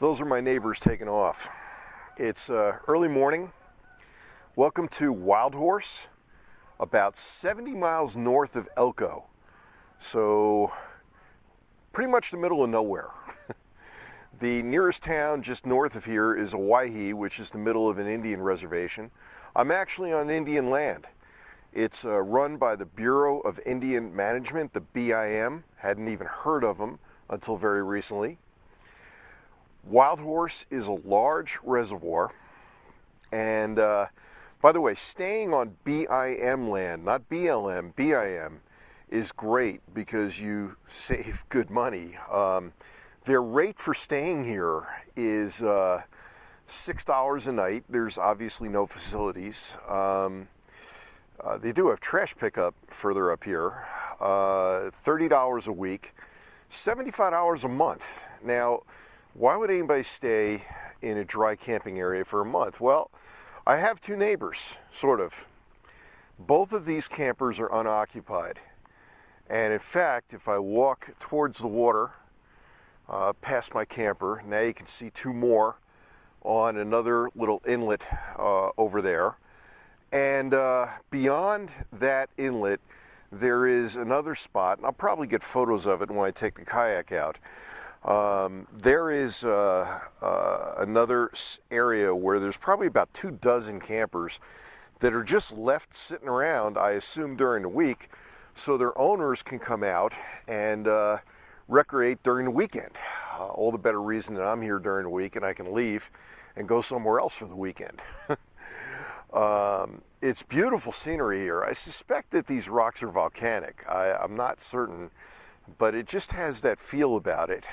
Those are my neighbors taking off. It's early morning. Welcome to Wild Horse, about 70 miles north of Elko. So pretty much the middle of nowhere. The nearest town just north of here is Waihe, which is the middle of an Indian reservation. I'm actually on Indian land. It's run by the Bureau of Indian Management, the BIM. Hadn't even heard of them until very recently. Wild Horse is a large reservoir, and by the way, staying on BIM land, not BLM, BIM, is great because you save good money. Their rate for staying here is $6 a night. There's obviously no facilities. They do have trash pickup further up here. $30 a week, $75 a month. Now, why would anybody stay in a dry camping area for a month? Well, I have two neighbors, sort of. Both of these campers are unoccupied. And in fact, if I walk towards the water, past my camper, now you can see two more on another little inlet over there. And beyond that inlet, there is another spot, and I'll probably get photos of it when I take the kayak out. There is another area where there's probably about 24 campers that are just left sitting around, I assume during the week, so their owners can come out and recreate during the weekend. All the better reason that I'm here during the week and I can leave and go somewhere else for the weekend. It's beautiful scenery here. I suspect that these rocks are volcanic. I'm not certain, but it just has that feel about it.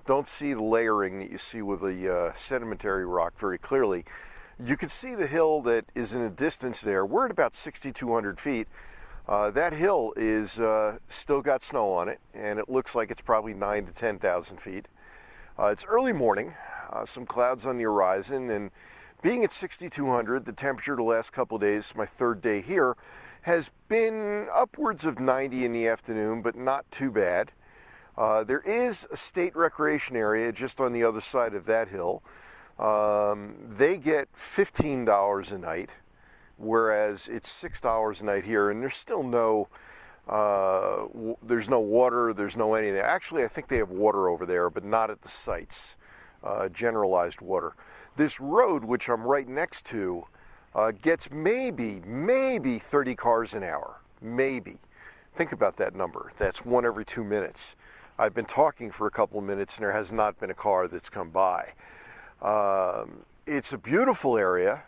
Don't see the layering that you see with the sedimentary rock very clearly. You can see the hill that is in the distance there. We're at about 6,200 feet. That hill is still got snow on it, and it looks like it's probably 9,000 to 10,000 feet. It's early morning, some clouds on the horizon, and being at 6,200, the temperature the last couple of days, my third day here, has been upwards of 90 in the afternoon, but not too bad. There is a state recreation area just on the other side of that hill. They get $15 a night, whereas it's $6 a night here, and there's still no there's no water, there's no anything. Actually, I think they have water over there, but not at the sites, generalized water. This road, which I'm right next to, gets maybe 30 cars an hour, maybe. Think about that number. That's one every 2 minutes. I've been talking for a couple of minutes, and there has not been a car that's come by. It's a beautiful area.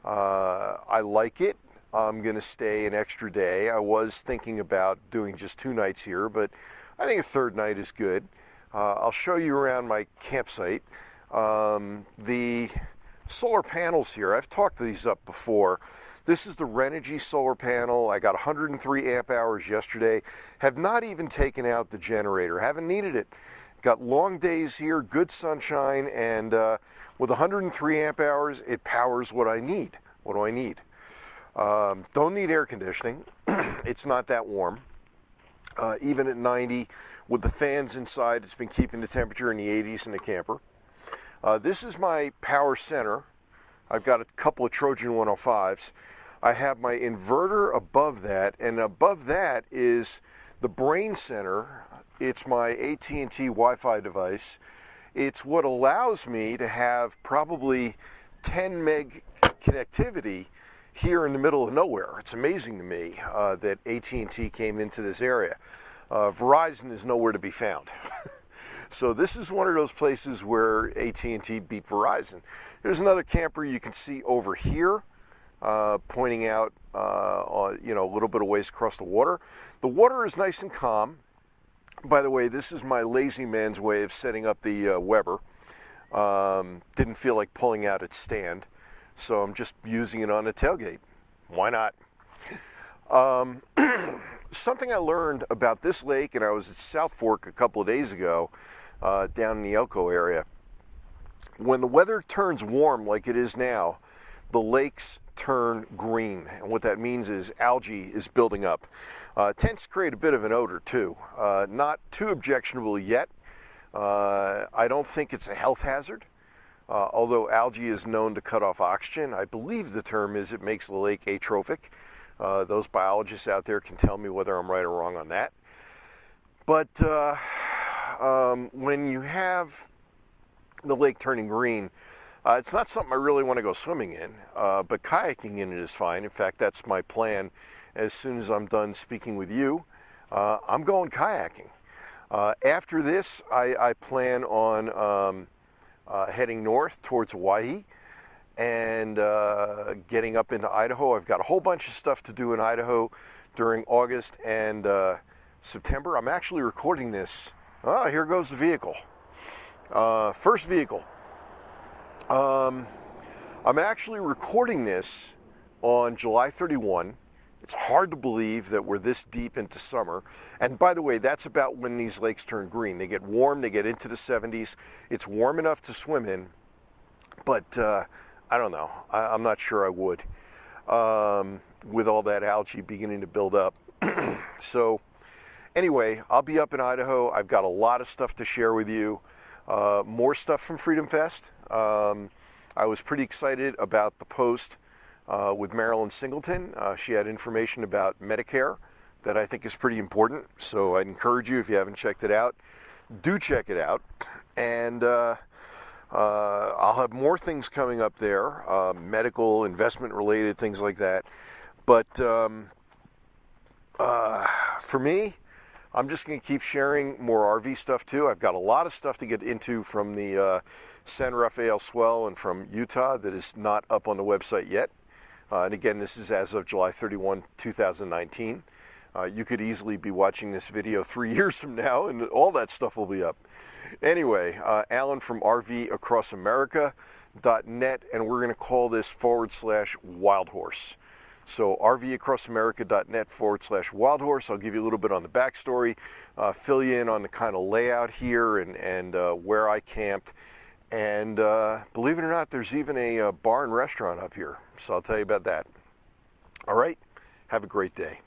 I like it. I'm going to stay an extra day. I was thinking about doing just 2 nights here, but I think a third night is good. I'll show you around my campsite. The solar panels here, I've talked these up before. This is the Renogy solar panel. I got 103 amp hours yesterday. Have not even taken out the generator. Haven't needed it. Got long days here, good sunshine, and with 103 amp hours, it powers what I need. What do I need? Don't need air conditioning. It's not that warm. Even at 90, with the fans inside, it's been keeping the temperature in the 80s in the camper. This is my power center. I've got a couple of Trojan 105s. I have my inverter above that, and above that is the brain center. It's my AT&T Wi-Fi device. It's what allows me to have probably 10 meg connectivity here in the middle of nowhere. It's amazing to me that AT&T came into this area. Verizon is nowhere to be found. So this is one of those places where AT&T beat Verizon. There's another camper you can see over here, pointing out, a little bit of ways across the water. The water is nice and calm. By the way, this is my lazy man's way of setting up the Weber. Didn't feel like pulling out its stand, so I'm just using it on a tailgate. Why not? Something I learned about this lake, and I was at South Fork a couple of days ago, down in the Elko area. When the weather turns warm like it is now, the lakes turn green, and what that means is algae is building up. Tends to create a bit of an odor too. Not too objectionable yet, I don't think it's a health hazard. Although algae is known to cut off oxygen, I believe the term is it makes the lake atrophic. Those biologists out there can tell me whether I'm right or wrong on that. But when you have the lake turning green, it's not something I really want to go swimming in, but kayaking in it is fine. In fact, that's my plan. As soon as I'm done speaking with you, I'm going kayaking. After this, I plan on heading north towards Hawaii and getting up into Idaho. I've got a whole bunch of stuff to do in Idaho during August and September. I'm actually recording this. Oh, here goes the vehicle. First vehicle. I'm actually recording this on July 31. It's hard to believe that we're this deep into summer. And by the way, that's about when these lakes turn green. They get warm, they get into the 70s. It's warm enough to swim in, but I don't know. I'm not sure I would with all that algae beginning to build up. So anyway, I'll be up in Idaho. I've got a lot of stuff to share with you. More stuff from Freedom Fest. I was pretty excited about the post with Marilyn Singleton. She had information about Medicare that I think is pretty important. So I'd encourage you, if you haven't checked it out, do check it out. And I'll have more things coming up there, medical, investment related, things like that. But for me, I'm just going to keep sharing more RV stuff too. I've got a lot of stuff to get into from the San Rafael Swell and from Utah that is not up on the website yet. And again, this is as of July 31, 2019. You could easily be watching this video 3 years from now and all that stuff will be up. Anyway, Alan from RVAcrossAmerica.net, and we're going to call this /Wild Horse. So RVAcrossAmerica.net /Wild Horse. I'll give you a little bit on the backstory, fill you in on the kind of layout here and where I camped. And believe it or not, there's even a bar and restaurant up here. So I'll tell you about that. All right, have a great day.